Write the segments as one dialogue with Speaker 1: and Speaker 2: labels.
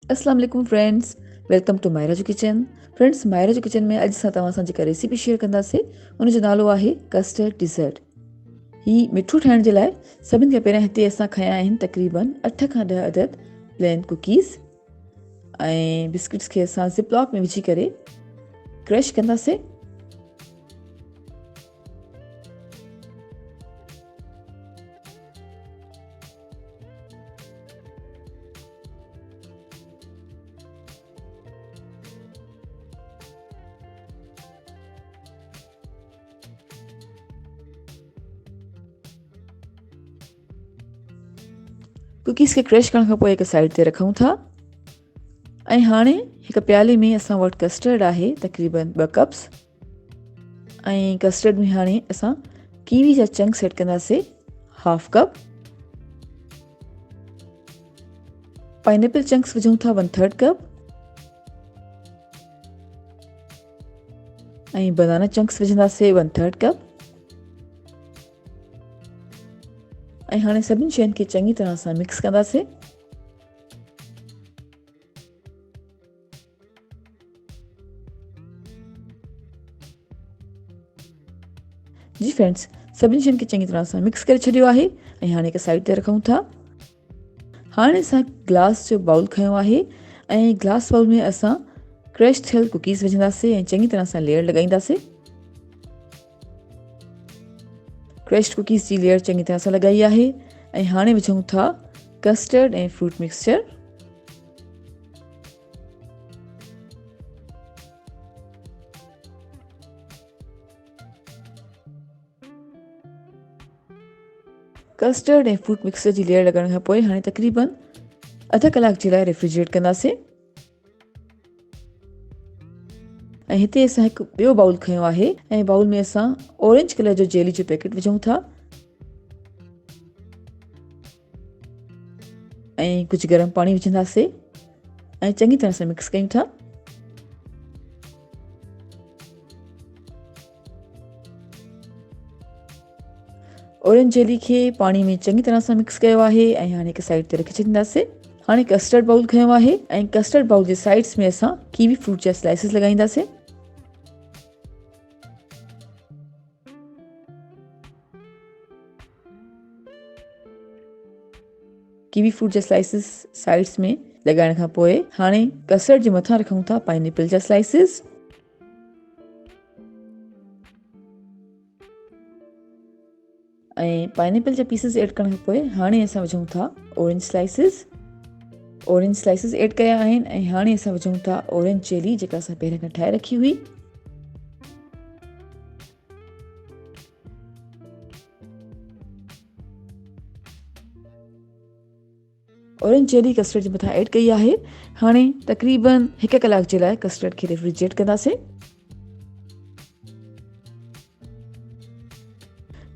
Speaker 1: अस्सलाम वालेकुम friends, welcome to Mayraju Kitchen. Friends, Mayraju Kitchen में अॼु असां तव्हां सां जेका रेसिपी शेयर कंदासीं उन जो नालो आहे कस्टर्ड डिज़र्ट। ही मिठो ठाहिण जे लाइ सभिनि खां पहिरियां हिते असां खयां आहिनि तक़रीबन 8 खां 10 अदद प्लेन कुकीज़ ऐं बिस्किट्स खे असां ज़िप-लॉक में विझी करे क्रश कंदासीं। कुकीज़ खे क्रश करण खां पोइ हिकु साइड ते रखूं था ऐं हाणे हिकु प्याले में असां वटि कस्टर्ड आहे तक़रीबन 2 कप्स ऐं कस्टर्ड में हाणे असां कीवी जा चंक्स ऐड कंदासीं 1/2 कप, पाइनएप्पल चंक्स विझूं था 1/3 कप ऐं बनाना चंक्स विझंदासीं 1/3 कप ऐं हाणे सभिनी शयुनि खे चङी तरह सां मिक्स कंदासीं। जी फ्रेंड्स, सभिनी शयुनि खे चङी तरह सां मिक्स करे छॾियो आहे ऐं हाणे हिकु साइड ते रखूं था। हाणे असां ग्लास जो बाउल खयो आहे ऐं ग्लास बाउल में असां क्रश थियल कुकीज़ विझंदासीं ऐं चङी तरह सां लेयर लॻाईंदासीं। क्रश्ड कुकीज़ जी लेयर चङी तरह सां लॻाई आहे ऐं हाणे विझूं था कस्टर्ड ऐं फ्रूट मिक्सचर। कस्टर्ड ऐं फ्रूट मिक्सचर जी लेयर लॻाइण खां पोइ हाणे तक़रीबन अध कलाक जे लाइ रेफ्रिजरेट कंदासीं। ऐं हिते असां हिकु ॿियो बाउल खयो आहे ऐं बाउल में असां ऑरेंज कलर जो जेली जो पैकेट विझूं था ऐं कुझु गरम पाणी विझंदासीं ऐं चङी तरह सां मिक्स कयूं था। ऑरेंज जेली खे पाणी में चङी तरह सां मिक्स कयो आहे ऐं हाणे हिकु साइड ते रखी छॾींदासीं। हाणे कस्टर्ड बाउल खयो आहे ऐं कस्टर्ड बाउल जे साइड्स में असां कीवी फ्रूट जा स्लाइसिस लॻाईंदासीं। कीवी फ्रूट जा स्लाइसिस साइड्स में लॻाइण खां पोइ हाणे कस्टर्ड जे मथां रखूं था पाइनएप्पल जा स्लाइसिस ऐं पाइनएप्पल जा पीसिस ऐड करण खां पोइ हाणे असां विझूं था ऑरेंज स्लाइसिस ऐड कया आहिनि ऐं हाणे असां विझूं था ऑरेंज जेली जेका असां पहिरियों खां ठाहे रखी हुई। ऑरेंज जेली कस्टर्ड जे मथां ऐड कई आहे। हाणे तक़रीबन 1 कलाक जे लाइ कस्टर्ड खे रेफ्रिजरेट कंदासीं।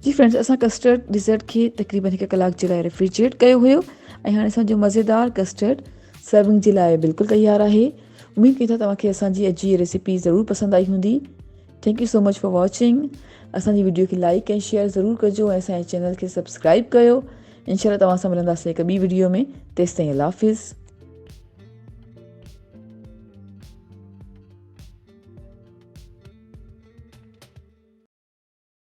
Speaker 1: जी फ्रेंड्स, असां कस्टर्ड डिज़र्ट खे तक़रीबन 1 कलाक जे लाइ रेफ्रिजरेट कयो हुयो ऐं हाणे असांजो मज़ेदार कस्टर्ड सर्विंग जे लाइ बिल्कुलु तयारु आहे। उमेद कई था तव्हांखे असांजी अॼु जी रेसिपी ज़रूरु पसंदि आई हूंदी। Thank you so much for watching. असांजी वीडियो खे लाइक ऐं शेयर ज़रूरु कजो ऐं असांजे चैनल खे सब्सक्राइब कयो। इंशाल्लाह तव्हां सां मिलंदासीं हिकु ॿी वीडियो में। तेसिताईं अल्लाह हाफ़िज़।